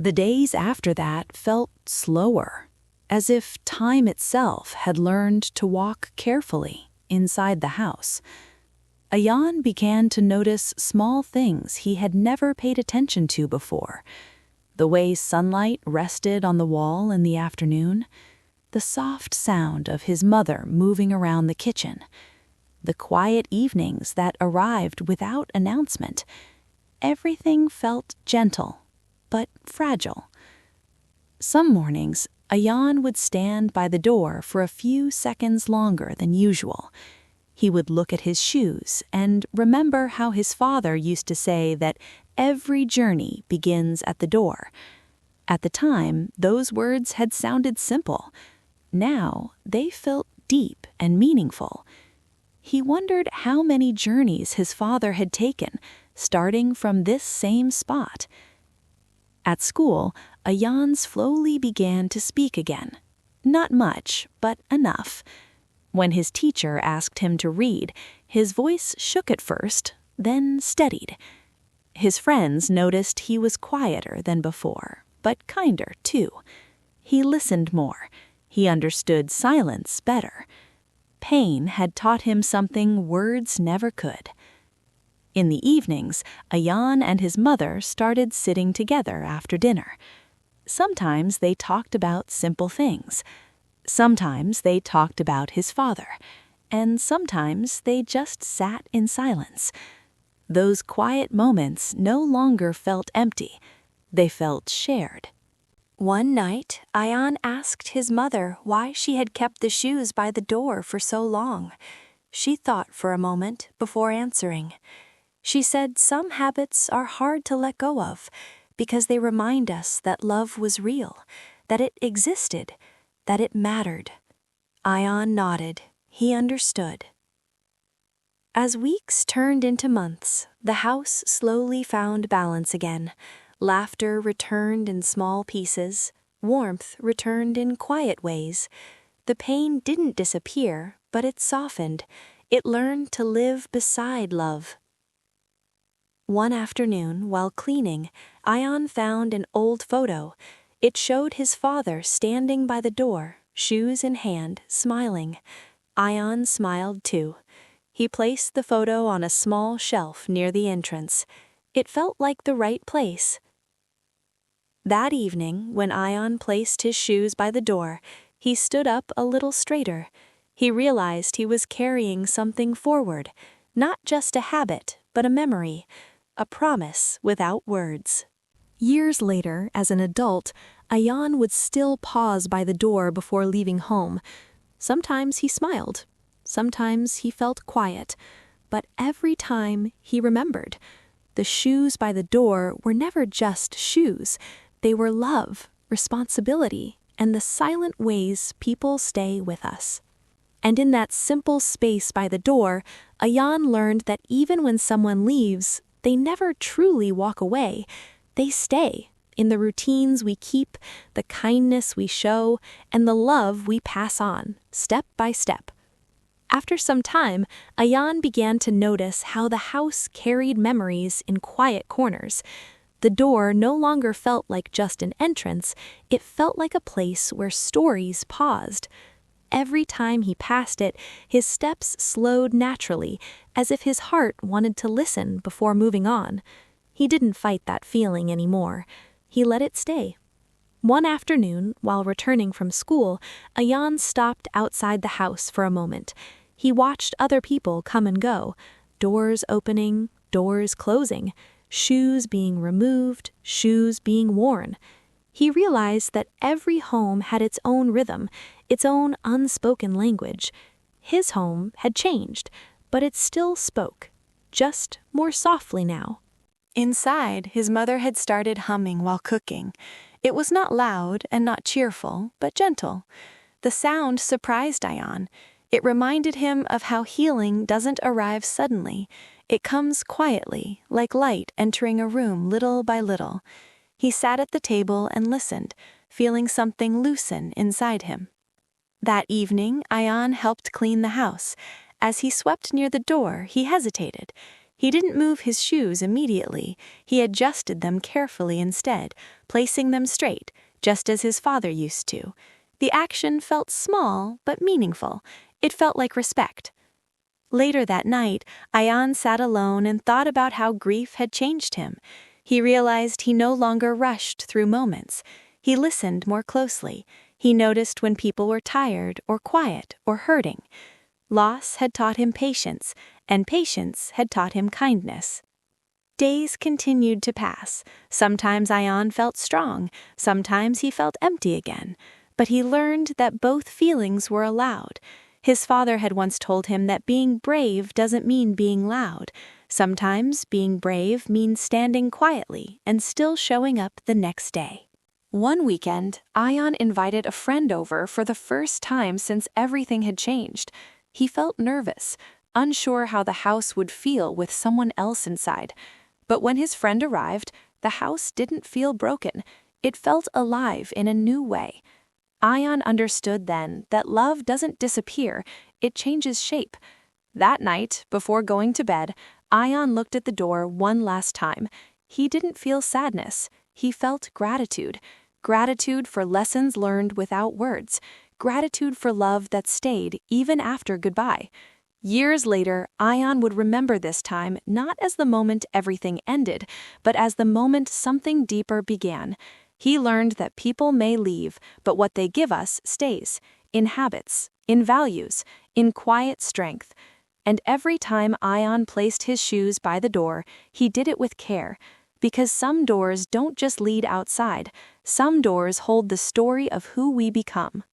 The days after that felt slower, as if time itself had learned to walk carefully inside the house. Ayaan began to notice small things he had never paid attention to before. The way sunlight rested on the wall in the afternoon, the soft sound of his mother moving around the kitchen, the quiet evenings that arrived without announcement. Everything felt gentle, but fragile. Some mornings, Ayaan would stand by the door for a few seconds longer than usual. He would look at his shoes and remember how his father used to say that every journey begins at the door. At the time, those words had sounded simple. Now, they felt deep and meaningful. He wondered how many journeys his father had taken, starting from this same spot. At school, Ayaan slowly began to speak again. Not much, but enough. When his teacher asked him to read, his voice shook at first, then steadied. His friends noticed he was quieter than before, but kinder too. He listened more. He understood silence better. Pain had taught him something words never could. In the evenings, Ayaan and his mother started sitting together after dinner. Sometimes they talked about simple things. Sometimes they talked about his father, and sometimes they just sat in silence. Those quiet moments no longer felt empty. They felt shared. One night, Ayaan asked his mother why she had kept the shoes by the door for so long. She thought for a moment before answering. She said some habits are hard to let go of because they remind us that love was real, that it existed, that it mattered. Ayaan nodded. He understood. As weeks turned into months, the house slowly found balance again. Laughter returned in small pieces. Warmth returned in quiet ways. The pain didn't disappear, but it softened. It learned to live beside love. One afternoon, while cleaning, Ayaan found an old photo. It showed his father standing by the door, shoes in hand, smiling. Ayaan smiled too. He placed the photo on a small shelf near the entrance. It felt like the right place. That evening, when Ayaan placed his shoes by the door, he stood up a little straighter. He realized he was carrying something forward, not just a habit, but a memory, a promise without words. Years later, as an adult, Ayaan would still pause by the door before leaving home. Sometimes he smiled. Sometimes he felt quiet. But every time he remembered. The shoes by the door were never just shoes. They were love, responsibility, and the silent ways people stay with us. And in that simple space by the door, Ayaan learned that even when someone leaves, they never truly walk away. They stay in the routines we keep, the kindness we show, and the love we pass on, step by step. After some time, Ayaan began to notice how the house carried memories in quiet corners. The door no longer felt like just an entrance, it felt like a place where stories paused. Every time he passed it, his steps slowed naturally, as if his heart wanted to listen before moving on. He didn't fight that feeling anymore. He let it stay. One afternoon, while returning from school, Ayaan stopped outside the house for a moment. He watched other people come and go, doors opening, doors closing, shoes being removed, shoes being worn. He realized that every home had its own rhythm, its own unspoken language. His home had changed, but it still spoke, just more softly now. Inside, his mother had started humming while cooking. It was not loud and not cheerful, but gentle. The sound surprised Ayaan. It reminded him of how healing doesn't arrive suddenly. It comes quietly, like light entering a room little by little. He sat at the table and listened, feeling something loosen inside him. That evening, Ayaan helped clean the house. As he swept near the door, he hesitated. He didn't move his shoes immediately. He adjusted them carefully instead, placing them straight, just as his father used to. The action felt small but meaningful. It felt like respect. Later that night, Ayaan sat alone and thought about how grief had changed him. He realized he no longer rushed through moments. He listened more closely. He noticed when people were tired or quiet or hurting. Loss had taught him patience, and patience had taught him kindness. Days continued to pass. Sometimes Ayaan felt strong, sometimes he felt empty again. But he learned that both feelings were allowed. His father had once told him that being brave doesn't mean being loud. Sometimes being brave means standing quietly and still showing up the next day. One weekend, Ayaan invited a friend over for the first time since everything had changed. He felt nervous, unsure how the house would feel with someone else inside. But when his friend arrived, the house didn't feel broken. It felt alive in a new way. Ayaan understood then that love doesn't disappear, it changes shape. That night, before going to bed, Ayaan looked at the door one last time. He didn't feel sadness, he felt gratitude. Gratitude for lessons learned without words. Gratitude for love that stayed even after goodbye. Years later, Ayaan would remember this time not as the moment everything ended, but as the moment something deeper began. He learned that people may leave, but what they give us stays, in habits, in values, in quiet strength. And every time Ayaan placed his shoes by the door, he did it with care. Because some doors don't just lead outside, some doors hold the story of who we become.